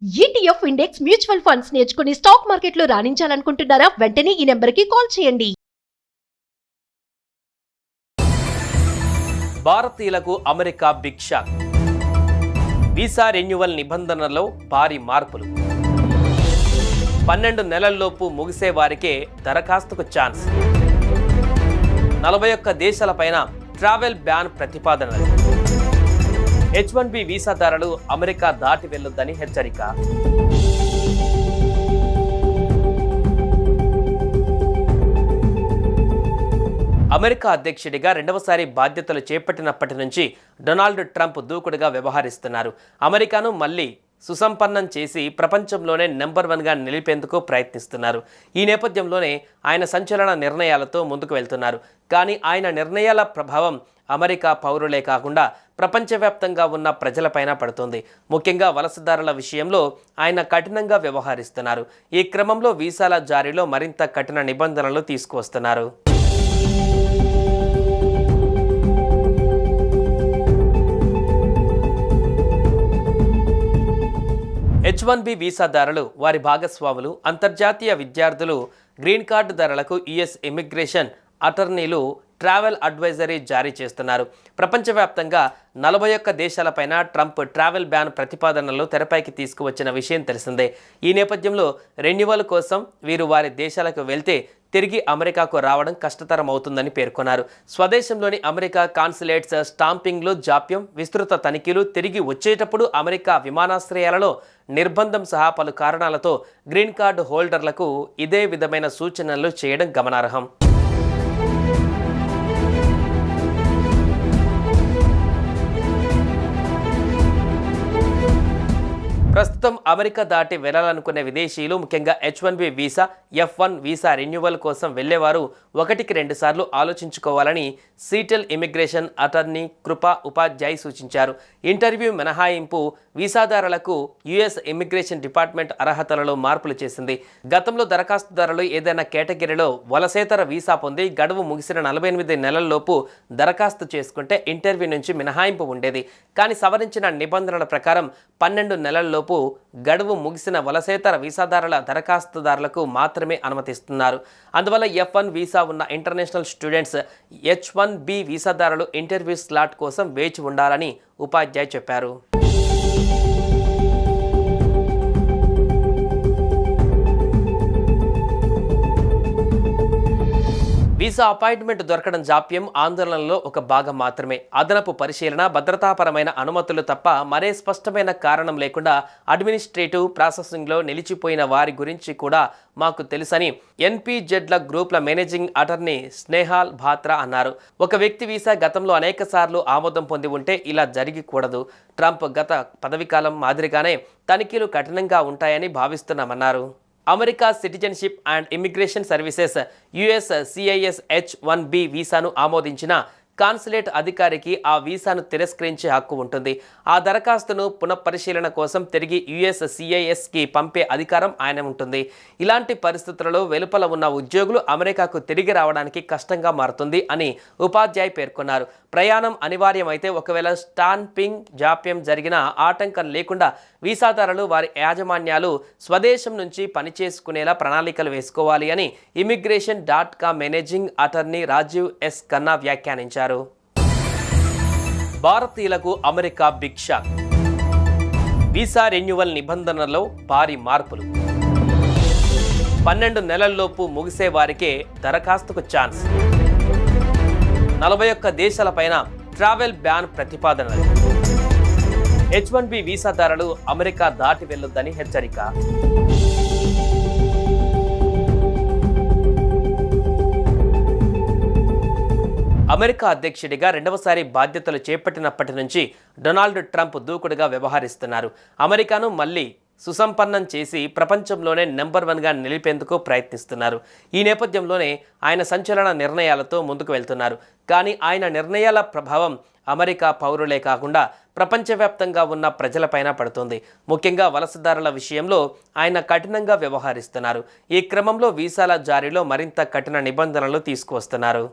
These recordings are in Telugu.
ETF ఇండెక్స్ మ్యూచువల్ ఫండ్స్ నేర్చుకుని స్టాక్ మార్కెట్లో రాణించాలనుకుంటున్నారా? వెంటనే ఈ నెంబర్కి కాల్ చేయండి. భారతీయులకు America big shock. Visa renewal నిబంధనల్లో భారీ మార్పులు. 12 నెలల్లోపు ముగిసే వారికే దరఖాస్తుకు ఛాన్స్. 41 దేశాలపైన ట్రావెల్ బ్యాన్ ప్రతిపాదనలు. H1B వీసాదారులు అమెరికా దాటి వెళ్లొద్దని హెచ్చరిక. అమెరికా అధ్యక్షుడిగా రెండవసారి బాధ్యతలు చేపట్టినప్పటి నుంచి డొనాల్డ్ ట్రంప్ దూకుడుగా వ్యవహరిస్తున్నారు. అమెరికాను మళ్లీ సుసంపన్నం చేసి ప్రపంచంలోనే నెంబర్ 1గా నిలిపేందుకు ప్రయత్నిస్తున్నారు. ఈ నేపథ్యంలోనే ఆయన సంచలన నిర్ణయాలతో ముందుకు వెళ్తున్నారు. కానీ ఆయన నిర్ణయాల ప్రభావం అమెరికా పౌరులే కాకుండా ప్రపంచవ్యాప్తంగా ఉన్న ప్రజలపైన పడుతుంది. ముఖ్యంగా వలసదారుల విషయంలో ఆయన కఠినంగా వ్యవహరిస్తున్నారు. ఈ క్రమంలో వీసాల జారీలో మరింత కఠిన నిబంధనలు తీసుకువస్తున్నారు. H1B వీసాదారులు, వారి భాగస్వాములు, అంతర్జాతీయ విద్యార్థులు, గ్రీన్ కార్డుదారులకు US immigration attorneys travel advisory జారీ చేస్తున్నారు. ప్రపంచవ్యాప్తంగా 41 దేశాలపైన ట్రంప్ ట్రావెల్ బ్యాన్ ప్రతిపాదనలు తెరపైకి తీసుకువచ్చిన విషయం తెలిసిందే. ఈ నేపథ్యంలో రెన్యువల్ కోసం వీరు వారి దేశాలకు వెళ్తే తిరిగి అమెరికాకు రావడం కష్టతరం అవుతుందని పేర్కొన్నారు. స్వదేశంలోని అమెరికా కాన్సులేట్స్ స్టాంపింగ్లు జాప్యం, విస్తృత తనిఖీలు, తిరిగి వచ్చేటప్పుడు అమెరికా విమానాశ్రయాలలో నిర్బంధం సహా పలు కారణాలతో గ్రీన్ కార్డు హోల్డర్లకు ఇదే విధమైన సూచనలు చేయడం గమనార్హం. ప్రస్తుతం అమెరికా దాటి వెళ్లాలనుకునే విదేశీయులు, ముఖ్యంగా H1B visa, F1 visa renewal కోసం వెళ్లేవారు 1-2 సార్లు ఆలోచించుకోవాలని సీటెల్ ఇమిగ్రేషన్ అటార్నీ కృపా ఉపాధ్యాయ్ సూచించారు. ఇంటర్వ్యూ మినహాయింపు వీసాదారులకు యుఎస్ ఇమిగ్రేషన్ డిపార్ట్మెంట్ అర్హతలలో మార్పులు చేసింది. గతంలో దరఖాస్తుదారులు ఏదైనా కేటగిరీలో వలసేతర వీసా పొంది గడువు ముగిసిన 48 నెలల్లోపు దరఖాస్తు చేసుకుంటే ఇంటర్వ్యూ నుంచి మినహాయింపు ఉండేది. కానీ సవరించిన నిబంధనల ప్రకారం 12 నెలల్లోపు గడువు ముగిసిన వలసేతర వీసాదారుల దరఖాస్తుదారులకు మాత్రమే అనుమతిస్తున్నారు. అందువల్ల F1 వీసా ఉన్న ఇంటర్నేషనల్ స్టూడెంట్స్ H1B వీసాదారులు ఇంటర్వ్యూ స్లాట్ కోసం వేచి ఉండాలని ఉపాధ్యాయ్ చెప్పారు. వీసా అపాయింట్మెంట్ దొరకడం జాప్యం, ఆందోళనలో ఒక భాగం మాత్రమే. అదనపు పరిశీలన, భద్రతాపరమైన అనుమతులు తప్ప మరే స్పష్టమైన కారణం లేకుండా అడ్మినిస్ట్రేటివ్ ప్రాసెసింగ్లో నిలిచిపోయిన వారి గురించి కూడా మాకు తెలుసని NPZల గ్రూప్ల మేనేజింగ్ అటార్నీ స్నేహాల్ భాత్రా అన్నారు. ఒక వ్యక్తి వీసా గతంలో అనేక సార్లు ఆమోదం పొంది ఉంటే ఇలా జరిగకూడదు. ట్రంప్ గత పదవీకాలం మాదిరిగానే తనిఖీలు కఠినంగా ఉంటాయని భావిస్తున్నామన్నారు. America citizenship and immigration services USCIS H1B వీసాను ఆమోదించిన కాన్సులేట్ అధికారికి ఆ వీసాను తిరస్కరించే హక్కు ఉంటుంది. ఆ దరఖాస్తును పునఃపరిశీలన కోసం తిరిగి USCISకి పంపే అధికారం ఆయన ఉంటుంది. ఇలాంటి పరిస్థితులలో వెలుపల ఉన్న ఉద్యోగులు అమెరికాకు తిరిగి రావడానికి కష్టంగా మారుతుంది అని ఉపాధ్యాయ్ పేర్కొన్నారు. ప్రయాణం అనివార్యమైతే ఒకవేళ స్టాంపింగ్ జాప్యం జరిగిన ఆటంకం లేకుండా వీసాదారులు, వారి యాజమాన్యాలు స్వదేశం నుంచి పనిచేసుకునేలా ప్రణాళికలు వేసుకోవాలి అని immigration.com managing attorney Rajiv S Khanna వ్యాఖ్యానించారు. భారతీయులకు America big shock. Visa renewal నిబంధనల్లో భారీ మార్పులు. 12 నెలల్లోపు ముగిసే వారికే దరఖాస్తుకు ఛాన్స్. 41 దేశాలపైన ట్రావెల్ బ్యాన్ ప్రతిపాదనలు. H1B వీసాదారులు అమెరికా దాటి వెళ్లొద్దని హెచ్చరిక. అమెరికా అధ్యక్షుడిగా రెండవసారి బాధ్యతలు చేపట్టినప్పటి నుంచి డొనాల్డ్ ట్రంప్ దూకుడుగా వ్యవహరిస్తున్నారు. అమెరికాను మళ్లీ సుసంపన్నం చేసి ప్రపంచంలోనే నెంబర్ 1గా నిలిపేందుకు ప్రయత్నిస్తున్నారు. ఈ నేపథ్యంలోనే ఆయన సంచలన నిర్ణయాలతో ముందుకు వెళ్తున్నారు. కానీ ఆయన నిర్ణయాల ప్రభావం అమెరికా పౌరులే కాకుండా ప్రపంచవ్యాప్తంగా ఉన్న ప్రజలపైన పడుతుంది. ముఖ్యంగా వలసదారుల విషయంలో ఆయన కఠినంగా వ్యవహరిస్తున్నారు. ఈ క్రమంలో వీసాల జారీలో మరింత కఠిన నిబంధనలు తీసుకువస్తున్నారు.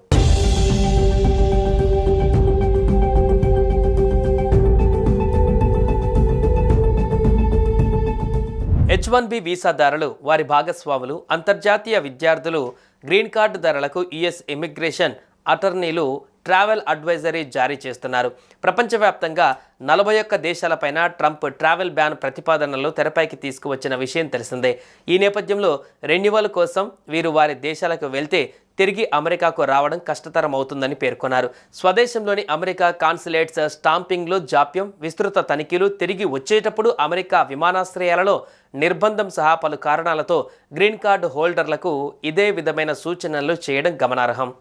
H1B వీసాదారులు, వారి భాగస్వాములు, అంతర్జాతీయ విద్యార్థులు, గ్రీన్ కార్డు ధరలకు యుఎస్ ఇమిగ్రేషన్ అటర్నీలు ట్రావెల్ అడ్వైజరీ జారీ చేస్తున్నారు. ప్రపంచవ్యాప్తంగా 41 దేశాలపైన ట్రంప్ ట్రావెల్ బ్యాన్ ప్రతిపాదనలు తెరపైకి తీసుకువచ్చిన విషయం తెలిసిందే. ఈ నేపథ్యంలో రెన్యువల్ కోసం వీరు వారి దేశాలకు వెళ్తే తిరిగి అమెరికాకు రావడం కష్టతరం అవుతుందని పేర్కొన్నారు. స్వదేశంలోని అమెరికా కాన్సులేట్స్ స్టాంపింగ్లో జాప్యం, విస్తృత తనిఖీలు, తిరిగి వచ్చేటప్పుడు అమెరికా విమానాశ్రయాలలో నిర్బంధం సహా పలు కారణాలతో గ్రీన్ కార్డు హోల్డర్లకు ఇదే విధమైన సూచనలు చేయడం గమనార్హం.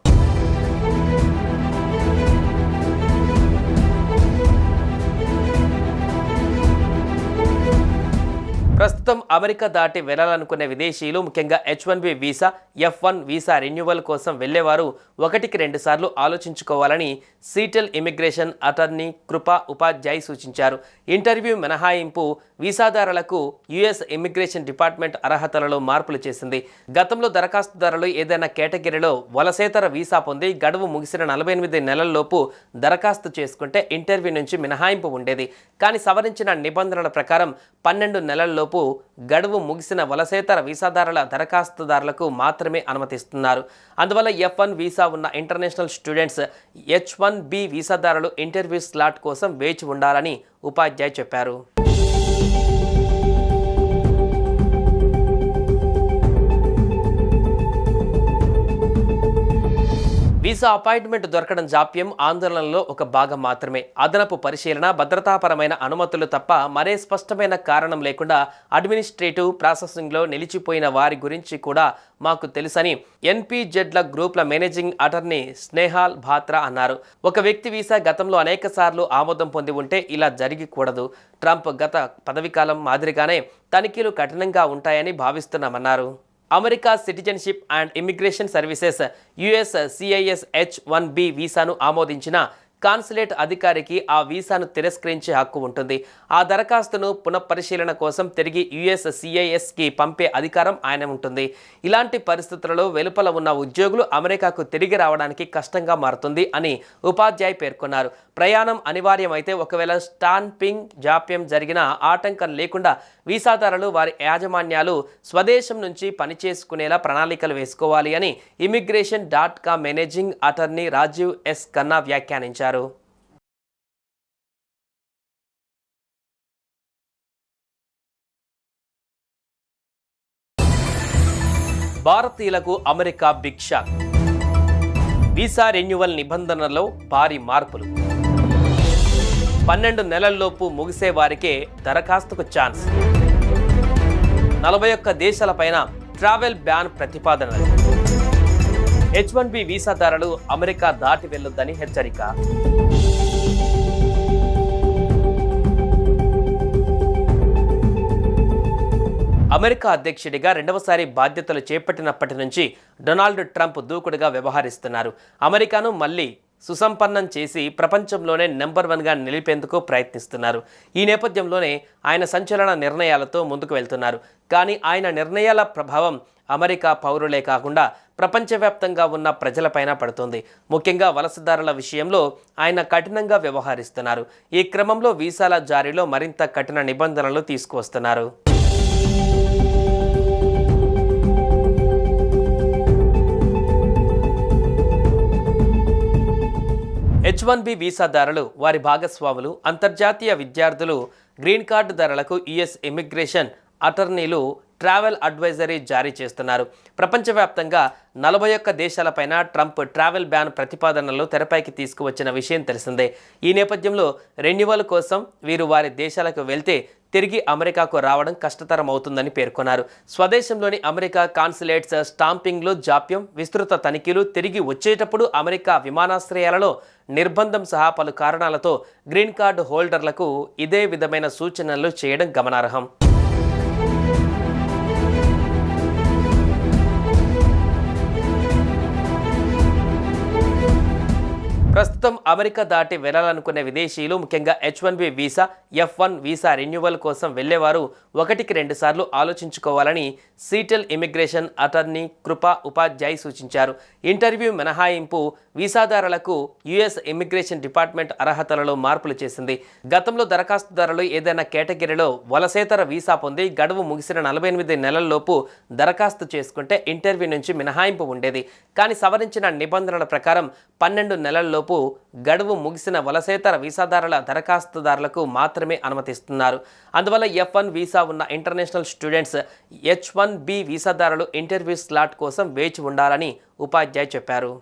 ప్రస్తుతం అమెరికా దాటి వెళ్లాలనుకునే విదేశీయులు, ముఖ్యంగా H1B visa, F1 visa renewal కోసం వెళ్లేవారు 1-2 సార్లు ఆలోచించుకోవాలని సీటెల్ ఇమిగ్రేషన్ అటర్నీ కృపా ఉపాధ్యాయ్ సూచించారు. ఇంటర్వ్యూ మినహాయింపు వీసాదారులకు యుఎస్ ఇమిగ్రేషన్ డిపార్ట్మెంట్ అర్హతలలో మార్పులు చేసింది. గతంలో దరఖాస్తుదారులు ఏదైనా కేటగిరీలో వలసేతర వీసా పొంది గడువు ముగిసిన 48 నెలల్లోపు దరఖాస్తు చేసుకుంటే ఇంటర్వ్యూ నుంచి మినహాయింపు ఉండేది. కానీ సవరించిన నిబంధనల ప్రకారం 12 నెలల్లోపు గడువు ముగిసిన వలసేతర వీసాదారుల దరఖాస్తుదారులకు మాత్రమే అనుమతిస్తున్నారు. అందువల్ల F1 వీసా ఉన్న ఇంటర్నేషనల్ స్టూడెంట్స్ H1B వీసాదారులు ఇంటర్వ్యూ స్లాట్ కోసం వేచి ఉండాలని ఉపాధ్యాయ్ చెప్పారు. వీసా అపాయింట్మెంట్ దొరకడం జాప్యం, ఆందోళనలో ఒక భాగం మాత్రమే. అదనపు పరిశీలన, భద్రతాపరమైన అనుమతులు తప్ప మరే స్పష్టమైన కారణం లేకుండా అడ్మినిస్ట్రేటివ్ ప్రాసెసింగ్లో నిలిచిపోయిన వారి గురించి కూడా మాకు తెలుసని NPZల గ్రూప్ల మేనేజింగ్ అటర్నీ స్నేహాల్ భాత్రా అన్నారు. ఒక వ్యక్తి వీసా గతంలో అనేక సార్లు ఆమోదం పొంది ఉంటే ఇలా జరిగికూడదు. ట్రంప్ గత పదవీకాలం మాదిరిగానే తనిఖీలు కఠినంగా ఉంటాయని భావిస్తున్నామన్నారు. America citizenship and immigration services USCIS H1B వీసాను ఆమోదించిన కాన్సులేట్ అధికారికి ఆ వీసాను తిరస్కరించే హక్కు ఉంటుంది. ఆ దరఖాస్తును పునఃపరిశీలన కోసం తిరిగి USCISకి పంపే అధికారం ఆయన ఉంటుంది. ఇలాంటి పరిస్థితులలో వెలుపల ఉన్న ఉద్యోగులు అమెరికాకు తిరిగి రావడానికి కష్టంగా మారుతుంది అని ఉపాధ్యాయ్ పేర్కొన్నారు. ప్రయాణం అనివార్యమైతే ఒకవేళ స్టాంపింగ్ జాప్యం జరిగిన ఆటంకం లేకుండా వీసాదారులు వారి యాజమాన్యాలు స్వదేశం నుంచి పనిచేసుకునేలా ప్రణాళికలు వేసుకోవాలి అని immigration.com managing attorney Rajiv S Khanna వ్యాఖ్యానించారు. భారతీయులకు America big shock. Visa renewal నిబంధనల్లో భారీ మార్పులు. 12 నెలల్లోపు ముగిసే వారికే దరఖాస్తుకు ఛాన్స్. 41 దేశాలపైన ట్రావెల్ బ్యాన్ ప్రతిపాదనలు. H1B వీసాదారులు అమెరికా దాటి వెళ్లొద్దని హెచ్చరిక. అమెరికా అధ్యక్షుడిగా రెండవసారి బాధ్యతలు చేపట్టినప్పటి నుంచి డొనాల్డ్ ట్రంప్ దూకుడుగా వ్యవహరిస్తున్నారు. అమెరికాను మళ్లీ సుసంపన్నం చేసి ప్రపంచంలోనే నెంబర్ 1గా నిలిపేందుకు ప్రయత్నిస్తున్నారు. ఈ నేపథ్యంలోనే ఆయన సంచలన నిర్ణయాలతో ముందుకు వెళ్తున్నారు. కానీ ఆయన నిర్ణయాల ప్రభావం అమెరికా పౌరులే కాకుండా ప్రపంచవ్యాప్తంగా ఉన్న ప్రజలపైన పడుతుంది. ముఖ్యంగా వలసదారుల విషయంలో ఆయన కఠినంగా వ్యవహరిస్తున్నారు. ఈ క్రమంలో వీసాల జారీలో మరింత కఠిన నిబంధనలు తీసుకువస్తున్నారు. H1B వీసాదారులు, వారి భాగస్వాములు, అంతర్జాతీయ విద్యార్థులు, గ్రీన్ కార్డు ధరలకు యుఎస్ ఇమిగ్రేషన్ అటర్నీలు ట్రావెల్ అడ్వైజరీ జారీ చేస్తున్నారు. ప్రపంచవ్యాప్తంగా 41 దేశాలపైన ట్రంప్ ట్రావెల్ బ్యాన్ ప్రతిపాదనలు తెరపైకి తీసుకువచ్చిన విషయం తెలిసిందే. ఈ నేపథ్యంలో రెన్యువల్ కోసం వీరు వారి దేశాలకు వెళ్తే తిరిగి అమెరికాకు రావడం కష్టతరం అవుతుందని పేర్కొన్నారు. స్వదేశంలోని అమెరికా కాన్సులేట్స్ స్టాంపింగ్లో జాప్యం, విస్తృత తనిఖీలు, తిరిగి వచ్చేటప్పుడు అమెరికా విమానాశ్రయాలలో నిర్బంధం సహా పలు కారణాలతో గ్రీన్ కార్డు హోల్డర్లకు ఇదే విధమైన సూచనలు చేయడం గమనార్హం. ప్రస్తుతం అమెరికా దాటి వెళ్లాలనుకునే విదేశీయులు ముఖ్యంగా H1B visa, F1 visa renewal కోసం వెళ్లేవారు 1-2 సార్లు ఆలోచించుకోవాలని సీటెల్ ఇమిగ్రేషన్ అటార్నీ కృపా ఉపాధ్యాయ్ సూచించారు. ఇంటర్వ్యూ మినహాయింపు వీసాదారులకు యుఎస్ ఇమిగ్రేషన్ డిపార్ట్మెంట్ అర్హతలలో మార్పులు చేసింది. గతంలో దరఖాస్తుదారులు ఏదైనా కేటగిరీలో వలసేతర వీసా పొంది గడువు ముగిసిన 48 నెలల్లోపు దరఖాస్తు చేసుకుంటే ఇంటర్వ్యూ నుంచి మినహాయింపు ఉండేది. కానీ సవరించిన నిబంధనల ప్రకారం 12 నెలల్లోపు గడువు ముగిసిన వలసేతర వీసాదారుల దరఖాస్తుదారులకు మాత్రమే అనుమతిస్తున్నారు. అందువల్ల F1 వీసా ఉన్న ఇంటర్నేషనల్ స్టూడెంట్స్ H1B వీసాదారులు ఇంటర్వ్యూ స్లాట్ కోసం వేచి ఉండాలని ఉపాధ్యాయ్ చెప్పారు.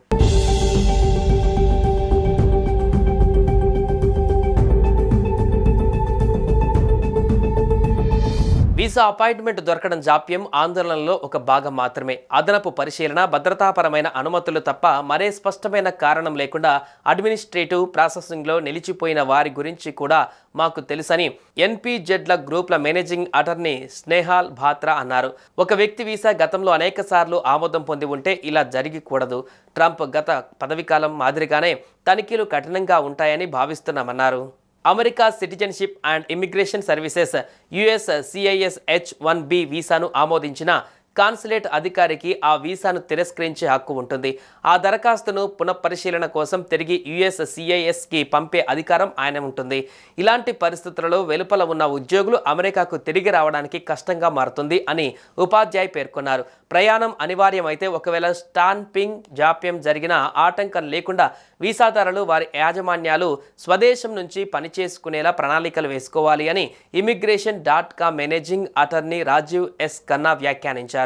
వీసా అపాయింట్మెంట్ దొరకడం జాప్యం ఆందోళనలో ఒక భాగం మాత్రమే. అదనపు పరిశీలన, భద్రతాపరమైన అనుమతులు తప్ప మరే స్పష్టమైన కారణం లేకుండా అడ్మినిస్ట్రేటివ్ ప్రాసెసింగ్లో నిలిచిపోయిన వారి గురించి కూడా మాకు తెలుసని NPZల గ్రూప్ల మేనేజింగ్ అటార్నీ స్నేహాల్ బాత్రా అన్నారు. ఒక వ్యక్తి వీసా గతంలో అనేక సార్లు ఆమోదం పొంది ఉంటే ఇలా జరిగకూడదు. ట్రంప్ గత పదవీకాలం మాదిరిగానే తనిఖీలు కఠినంగా ఉంటాయని భావిస్తున్నామన్నారు. America citizenship and immigration services USCIS H1B వీసాను ఆమోదించిన కాన్సులేట్ అధికారికి ఆ వీసాను తిరస్కరించే హక్కు ఉంటుంది. ఆ దరఖాస్తును పునఃపరిశీలన కోసం తిరిగి USCISకి పంపే అధికారం ఆయన ఉంటుంది. ఇలాంటి పరిస్థితులలో వెలుపల ఉన్న ఉద్యోగులు అమెరికాకు తిరిగి రావడానికి కష్టంగా మారుతుంది అని ఉపాధ్యాయ్ పేర్కొన్నారు. ప్రయాణం అనివార్యమైతే ఒకవేళ స్టాంపింగ్ జాప్యం జరిగినా ఆటంకం లేకుండా వీసాదారులు వారి యాజమాన్యాలు స్వదేశం నుంచి పనిచేసుకునేలా ప్రణాళికలు వేసుకోవాలి అని immigration.com managing attorney Rajiv S. Khanna వ్యాఖ్యానించారు.